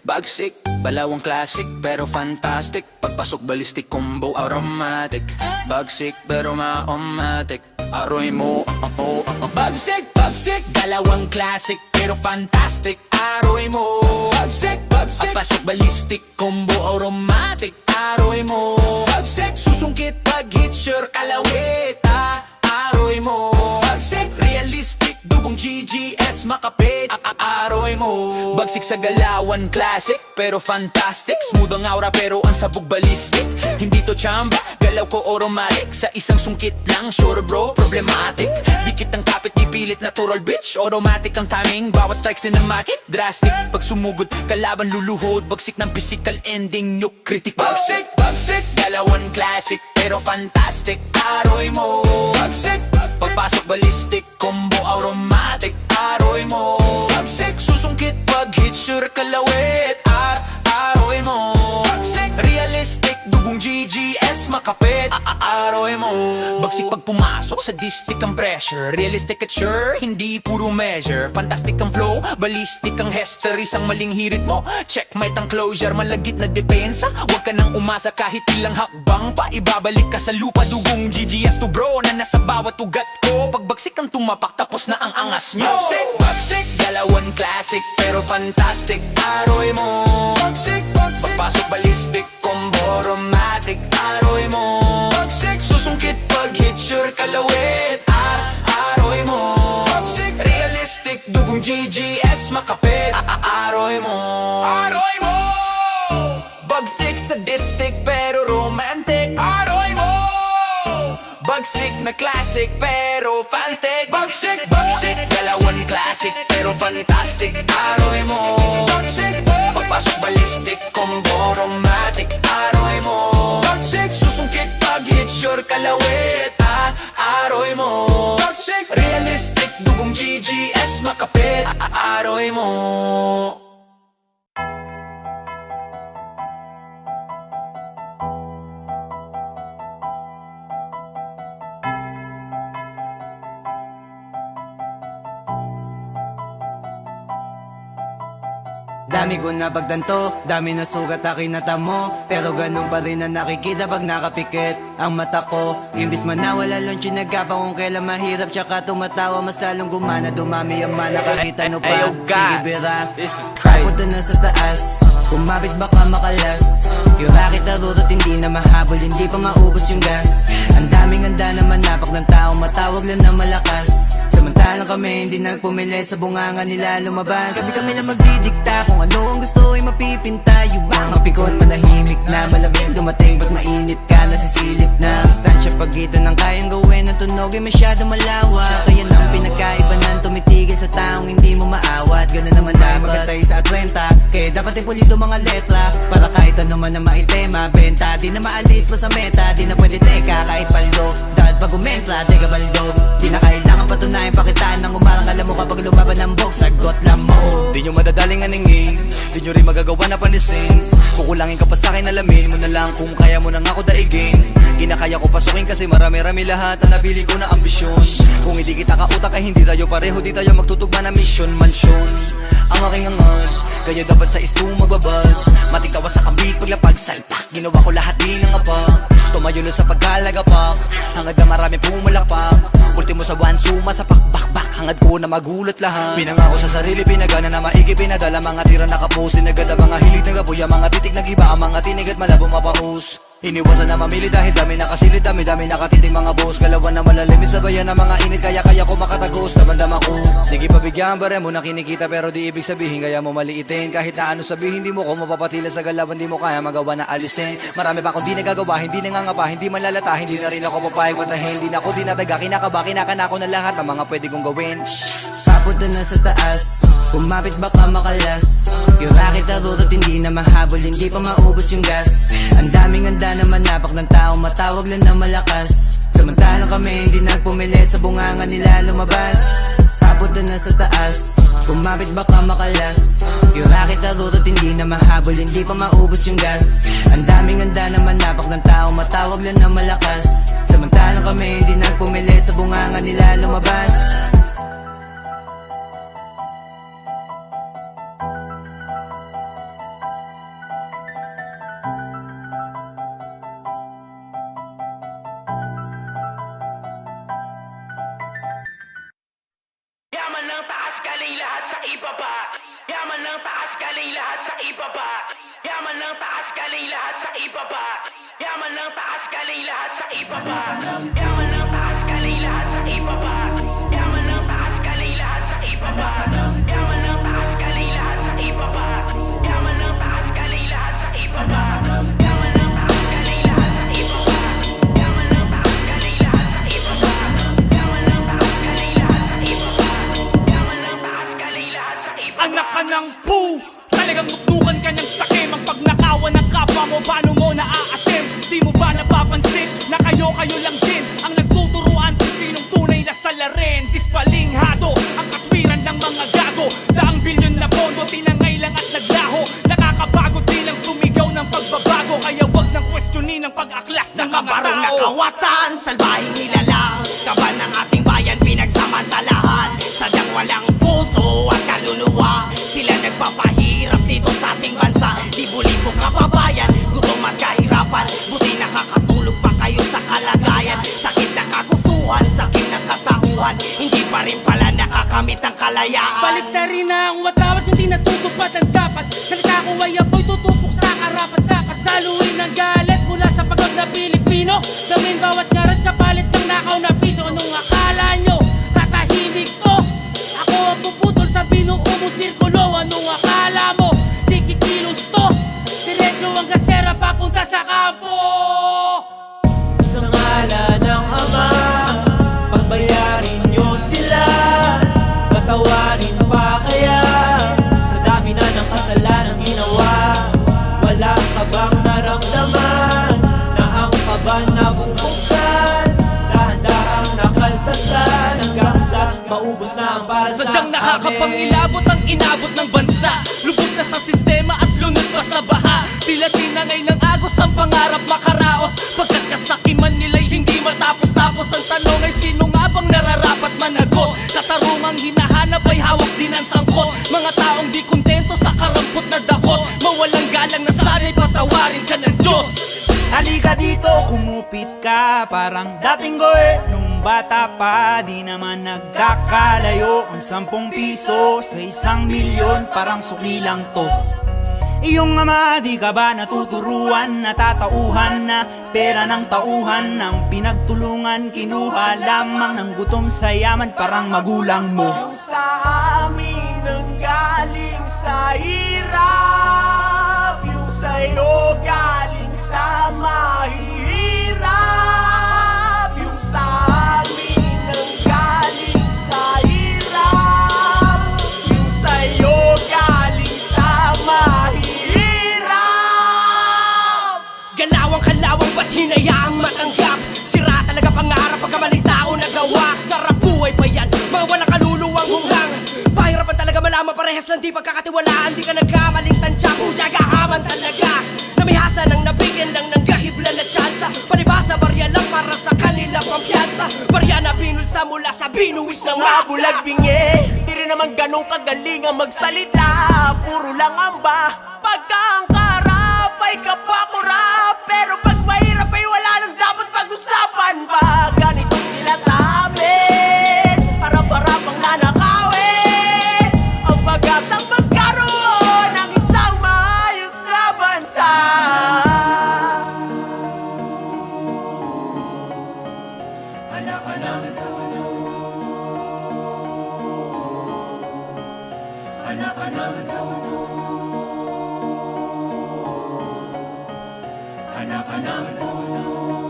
Bagsik, balawang classic pero fantastic. Pagpasok ballistic combo aromatic. Bagsik pero ma-omatic. Aroy mo, Bagsik, bagsik, dalawang classic pero fantastic. Aroy mo, bagsik, bagsik. Pagpasok ballistic combo aromatic. Aroy mo, bagsik. Susungkit pag hit sure kalawit. Aroy mo, bagsik. Realistic, dugong GGS makapit. Aroy mo, bagsik sa galawan classic pero fantastic. Smooth ang aura pero ang sabog ballistic. Hindi to chamba, galaw ko automatic. Sa isang sungkit lang, sure bro, problematic. Dikit ang kapit, ipilit natural bitch. Automatic ang timing, bawat strikes cinematic. Drastic, pag sumugod, kalaban luluhod. Bagsik ng physical ending, nuke critical. Bagsik, bagsik, galawan classic pero fantastic. Aroy mo, bagsik. Pagpasok ballistic, combo automatic. Aroy mo, bagsik. Susungkit pag hit sure kalawit. Aroy mo, bagsik. Realistic, dugong GGS makapit. Aroy mo, bagsik pag pumasok sa distic ang pressure. Realistic at sure, hindi puro measure. Fantastic ang flow, ballistic ang history. Sang maling hirit mo, checkmate ang closure. Malagit na depensa, huwag ka nang umasa kahit ilang hakbang pa. Ibabalik ka sa lupa, dugong GGS to bro na nasa bawat ugat ko. Pag bagsik ang tumapak, tapos na ang angas nyo. Bagsik, bagsik, dalawan classic pero fantastic. Aroy mo, bagsik, bagsik. Pagpasok ballistic, combo romantic. Aroy mo, bagsik. Susungkit pag hit sure kalawit. Aroy mo, bagsik. Realistic, dugong GGS makapit. Aroy mo, aroy mo. Bagsik sa distic pero romantic. Aroy mo, bagsik na classic pero fantastic. Bagsik, bagsik, dalawan classic pero fantastic. Aroy mo, bagsik. Pagpasok ballistic, combo romantic. Aroy mo, bagsik. Susungkit pag hit sure kalawit. Aroy mo, bagsik. Realistic, dugong GGS makapit. Aroy mo. Dami ko na pagtanto, dami na sugat aking natamo. Pero ganun pa rin na nakikita pag nakapikit ang mata ko. Imbis man nawala lang chinagapa kung kailan mahirap tsaka tumatawa. Mas lalong gumana, dumami ang mana kakita no pa. Sige bira, papunta na sa taas, kumapit baka makalas. Yung rakit arurot hindi na mahabol, hindi pa maubos yung gas. Ang daming handa na manapak ng tao, matawag lang na malakas. Samantalang kami hindi nagpumilit, sa bunganga nila lumabas. Kami lang magdidikta kung ano ang gusto ay mapipinta. Yung mga pikon manahimik na, malamig dumating pag mainit ka, nasisilip na. Distansya pagitan ng kayang gawin ng tunog ay masyado malawak. Kaya nang pinagkaiba ng tumitigil sa taong hindi mo maawat. Ganun naman dapat magatay sa Atlanta, kaya dapat ipulido mga letra para kahit ano man na maitema. Benta, di na maalis pa sa meta, di na pwede teka kahit paldo. Dahil pag umentra, teka baldo, di na kailangan patunayan pakitaan ng umarang. Alam mo kapag lumaban ng box, sagot lang mo. Di nyo madadaling aningin, di nyo rin magagawa na panisin. Kukulangin ka pa sa'kin, alamin mo na lang kung kaya mo nang ako daigin. Kinakaya ko pasukin kasi marami-rami lahat ang nabili ko na ambisyon. Kung hindi kita kautak ay hindi tayo pareho, di tayo magtutugma na mission. Mansyon ang aking angad, kaya dapat sa isto magbabad. Matik tawa sa kambik, paglapag salpak, ginawa ko lahat di nangapak. Tumayo lang sa pagkalagapak, hangad na marami pumalakpak. Ultimo sa one, suma sa pakbakbak, hangad ko na magulat lahat. Pinangako sa sarili, pinagana na maigi, pinadala mga tira nakapusin agad. Ang mga hilig nagabuya, mga titik nagiba, ang mga tinig at malabo mapaus. Iniwasan na mamili dahil dami nakasilid, dami nakatiting mga boss. Galawan na malalimit sa bayan ng mga init, kaya ko makatagos, damandama ko. Sige pabigyan, bare mo na kinikita pero di ibig sabihin kaya mo maliitin. Kahit na ano sabihin, di mo ko mapapatila sa galawan, di mo kaya magawa na alisin. Marami pa akong di nagagawa, hindi nangangapa, hindi manlalata, hindi na rin ako papayag matahil. Di na ako dinadaga, kinakaba, kinakana ko na lahat ng mga pwede kong gawin. Papunta na sa taas, kumapit baka makalas. Yung rakit arurot hindi na mahabol, hindi pa maubos yung gas. Ang daming handa na manapak ng tao, matawag lang na malakas. Samantalang kami hindi nagpumilit, sa bunganga nila lumabas. Papunta na sa taas, kumapit baka makalas. Yung rakit arurot hindi na mahabol, hindi pa maubos yung gas. Ang daming handa na manapak ng tao, matawag lang na malakas. Samantalang kami hindi nagpumilit, sa bunganga nila lumabas. Yaman ng taas galing lahat sa ibaba. Yaman ng taas galing lahat sa ibaba. Yaman ng taas galing lahat sa ibaba. Yaman ng taas galing lahat sa ibaba. Yaman ng taas galing lahat sa ibaba. Yaman ng taas galing lahat sa ibaba. Yaman ng taas galing lahat sa ibaba. Yaman ng taas galing lahat sa ibaba. Yaman ng taas galing lahat sa ibaba. Yaman ng taas galing lahat sa ibaba. Yaman ng taas galing lahat sa ibaba. Anak ka ng poo, talagang nuknukan ka ng sakim. Ang pagnakawan ng kapwa mo, paano mo naaatim? Di mo ba napapansin na kayo lang din ang nagtuturuan kung sinong tunay na salarin? Dispalinghado ang katwiran ng mga gago. Daang bilyon na pondo, tinangay lang at naglaho. Nakakabago din ang sumigaw ng pagbabago. Kaya wag nang questionin ang pag-aklas ng mga Nakabarong tao. nakawatan, salbahing nilalang kaban ng ating bayan pinagsamantalahan. Sadyang walang puso at kaluluwa, sila nagpapahirap dito sa ating bansa. Libo-libong kababayan, gutom at kahirapan, buti nakakatulog pa kayo sa kalagayan. Sakit na kagustuhan, sakit na katauhan, hindi pa rin pala nakakamit ang kalayaan. Balik na rin na ang watawat, hindi natutupad ang dapat. Salita ko ay apoy, tutupok sa karapat dapat. Saluhin ng galit mula sa pagod na Pilipino. Damin bawat ngarat kapalit ng nakaw na piso. Anong akala nyo? Tatahimik to? Ako ang puputol sa binuo mong sirkulo. Anong akala mo? Di kikilos to? Diretso ang gasera papunta sa kampo. Sa ngalan ng Ama, pagbayarin nyo sila. Patawarin pa kaya sa dami na ng kasalanan ginawa. Wala ka bang naramdaman na ang kaban nabubuksan? Dahan-dahang nakaltasan hanggang sa maubos na ang para sa Sadyang amin. nakakapangilabot ang inabot ng bansa. Lubog na sa sistema at lunod pa sa baha. Tila tinangay ng agos ang pangarap makaraos. Pagkat kasakiman nila'y hindi matapos-tapos. Ang tanong ay sino nga bang nararapat managot? Katarungang hinahanap ay hawak din ang sangkot. Mga taong di kontento sa karampot na dakot. Mawalang galang na sana'y patawarin ka ng Diyos. Halika dito, kumupit ka, parang dating goe. Nung bata pa, di naman nagkakalayo. Ang 10 piso sa 1,000,000, parang sukli lang to. Iyong ama, di ka ba natuturuan? Natatauhan na pera ng tauhan. Ang pinagtulungan, kinuha lamang ng gutom sa yaman, parang magulang mo. Yung sa amin ang galing sa hirap, yung sa'yo galing sa mahirap. Yung sa amin ang galing sa hirap, yung sa'yo galing sa mahirap. Galawang kalawang ba't hinayaang matanggap? Sira talaga pangarap pagkamaling tao nagawa. Sarap buhay pa yan, mga walang kaluluwang hunghang. Pahirapan talaga malaman parehas lang di pagkakatiwalaan. Di ka nagkamaling tansya, pujagahaman talaga. Namihasa nang nabigyan lang ng gahiblan na tsansa. Palibasa barya lang para sa kanila pampiyansa. Barya na binulsa mula sa binuwis ng masa. Mabulag bingi, di rin naman ganun kagaling ang magsalita. Puro lang amba, pagka ang karap ay kapakura. Pero pag mahirap ay wala nang dapat pag-usapan pa. Ganito sila sa amin, harap-harapang nanakawin ang pag-asang magkaroon ng isang maayos na bansa. Anak ka ng puno, anak ka ng puno, anak ka ng puno.